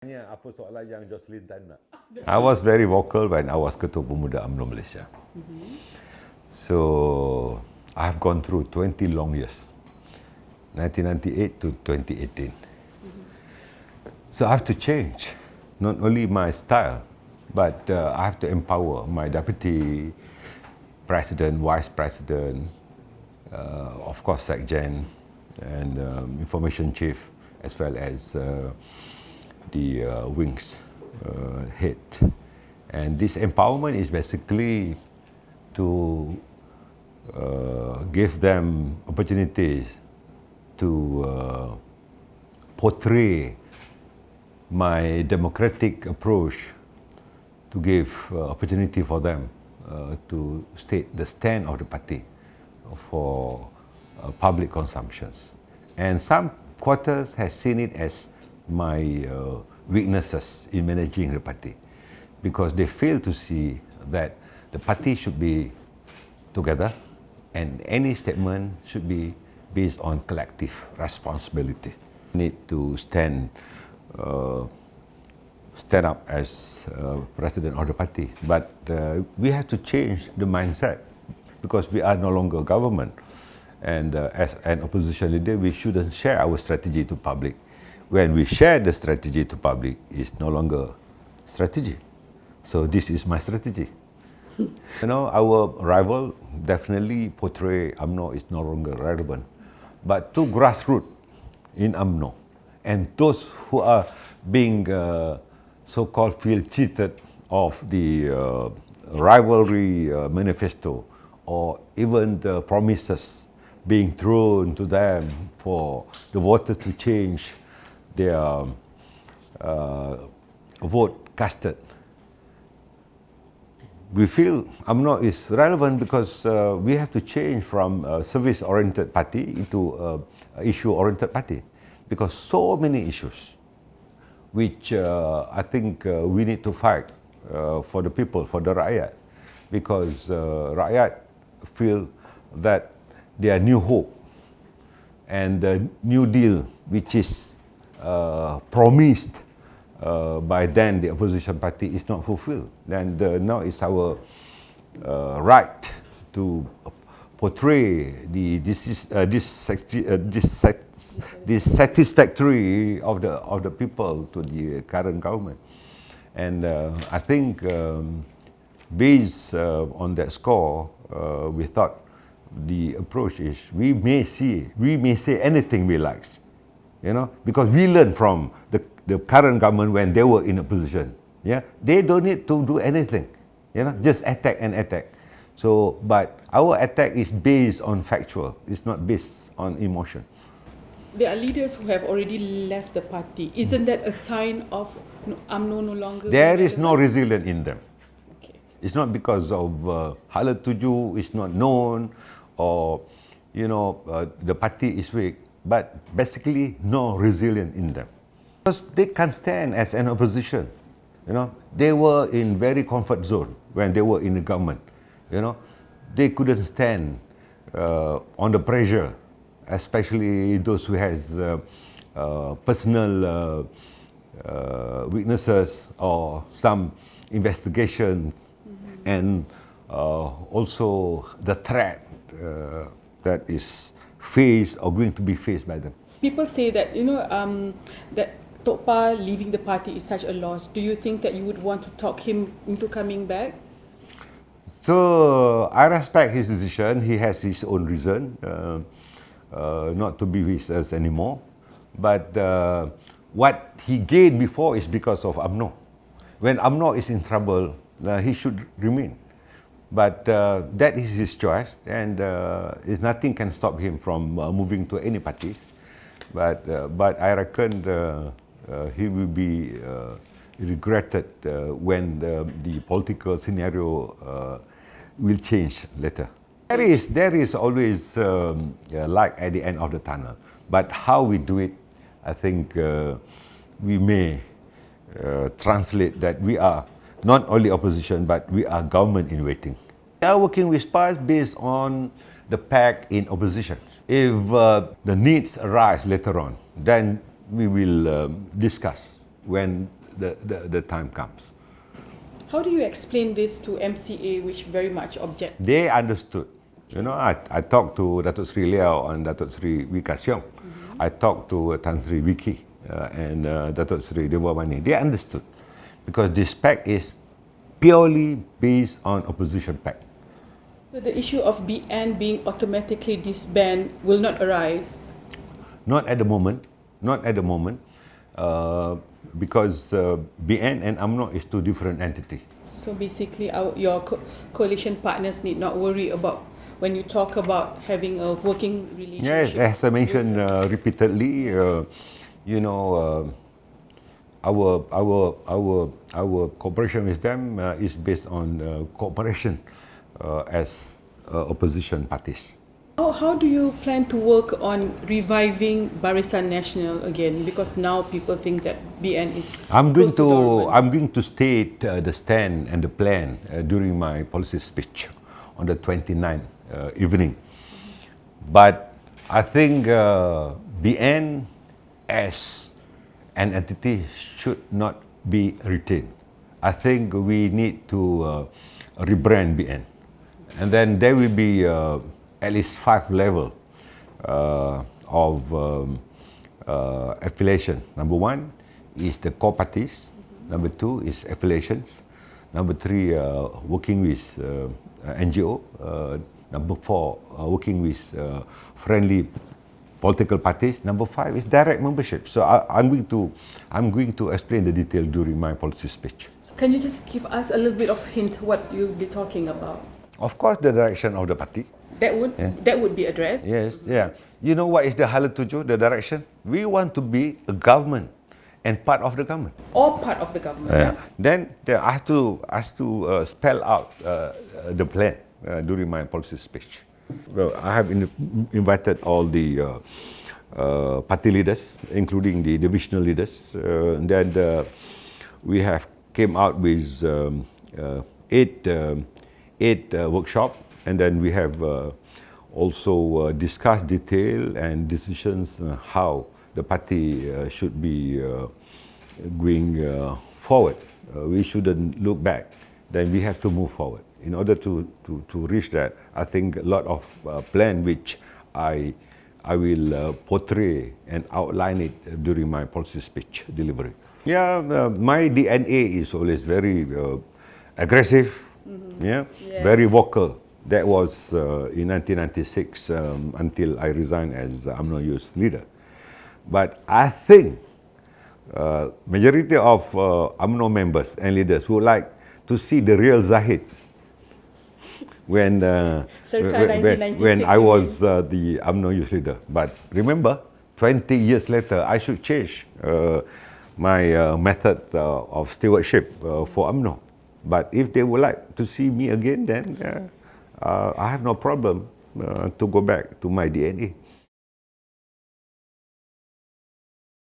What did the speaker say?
Apa soalan yang Jocelyn tanya? I was very vocal when I was Ketua Pemuda UMNO Malaysia. So I have gone through 20 long years, 1998 to 2018. So I have to change not only my style, but I have to empower my deputy president, vice president, of course Sekjen, and information chief, as well as the wings head. And this empowerment is basically to give them opportunities to portray my democratic approach, to give opportunity for them to state the stand of the party for public consumptions. And some quarters has seen it as my weaknesses in managing the party, because they fail to see that the party should be together and any statement should be based on collective responsibility. Need to stand up as president of the party, but we have to change the mindset, because we are no longer government, and as an opposition leader we shouldn't share our strategy to public. When we share the strategy to public, it's no longer strategy. So this is my strategy. You know, our rival definitely portray UMNO is no longer relevant. But to grassroots in UMNO, and those who are being so-called feel cheated of the rivalry manifesto, or even the promises being thrown to them for the voter to change their vote casted. We feel UMNO is relevant because we have to change from a service-oriented party into an issue-oriented party, because so many issues which I think we need to fight for the people, for the rakyat, because rakyat feel that their new hope and the New Deal, which is promised by then the opposition party, is not fulfilled. And now it's our right to portray the dissatisfactory of the people to the current government. And I think based on that score, we thought the approach is we may say anything we like, you know, because we learned from the current government when they were in opposition. Yeah, they don't need to do anything, you know, just attack and attack. So, but our attack is based on factual. It's not based on emotion. There are leaders who have already left the party. Isn't that a sign of UMNO no longer? There is no resilience in them. Okay. It's not because of Hala Tuju is not known, or you know the party is weak, but basically no resilience in them. Because they can't stand as an opposition. You know, they were in very comfort zone when they were in the government. You know, they couldn't stand on the pressure, especially those who has personal weaknesses or some investigations, and also the threat that is faced or going to be faced by them. People say that, you know, that Tokpa leaving the party is such a loss. Do you think that you would want to talk him into coming back? So I respect his decision. He has his own reason not to be with us anymore. But what he gained before is because of UMNO. When UMNO is in trouble, he should remain. But that is his choice, and nothing can stop him from moving to any party. But I reckon he will be regretted when the political scenario will change later. There is always light at the end of the tunnel, but how we do it, I think we may translate that we are not only opposition, but we are government in waiting. We are working with spies based on the pact in opposition. If the needs arise later on, then we will discuss when the time comes. How do you explain this to MCA, which very much object? They understood. You know, I talked to Datuk Seri Liao and Datuk Seri Wika Siong. I talked to Tan Sri Wiki and Datuk Seri Dewa Mani. They understood because this pact is purely based on opposition pact. So the issue of BN being automatically disbanded will not arise? Not at the moment. Not at the moment. Because BN and UMNO is two different entities. So basically, your coalition partners need not worry about when you talk about having a working relationship. Yes, as I mentioned repeatedly, you know, our cooperation with them is based on cooperation as opposition parties. How do you plan to work on reviving Barisan Nasional again? Because now people think that BN is. I'm going to state the stand and the plan during my policy speech on the 29th evening. But I think BN as an entity should not be retained. I think we need to rebrand BN, and then there will be at least 5 levels of affiliation. Number 1 is the core parties. Number 2 is affiliations. Number 3, working with NGO. Number 4, working with friendly political parties. Number 5 is direct membership. So I'm going to explain the detail during my policy speech. So can you just give us a little bit of hint what you'll be talking about? Of course, the direction of the party. That would be addressed. Yes, yeah. You know what is the Hala Tujuh, the direction? We want to be a government and part of the government. Or part of the government. Then I have to spell out the plan during my policy speech. Well, I have invited all the party leaders, including the divisional leaders. Then we have came out with 8 workshops. And then we have also discussed detail and decisions how the party should be going forward. We shouldn't look back. Then we have to move forward. In order to reach that, I think a lot of plan which I will portray and outline it during my policy speech delivery. Yeah, my DNA is always very aggressive, yeah, yes. Very vocal. That was in 1996 until I resigned as UMNO Youth leader. But I think majority of UMNO members and leaders would like to see the real Zahid when I was the UMNO Youth leader. But remember, 20 years later, I should change my method of stewardship for UMNO. But if they would like to see me again, then I have no problem to go back to my DNA.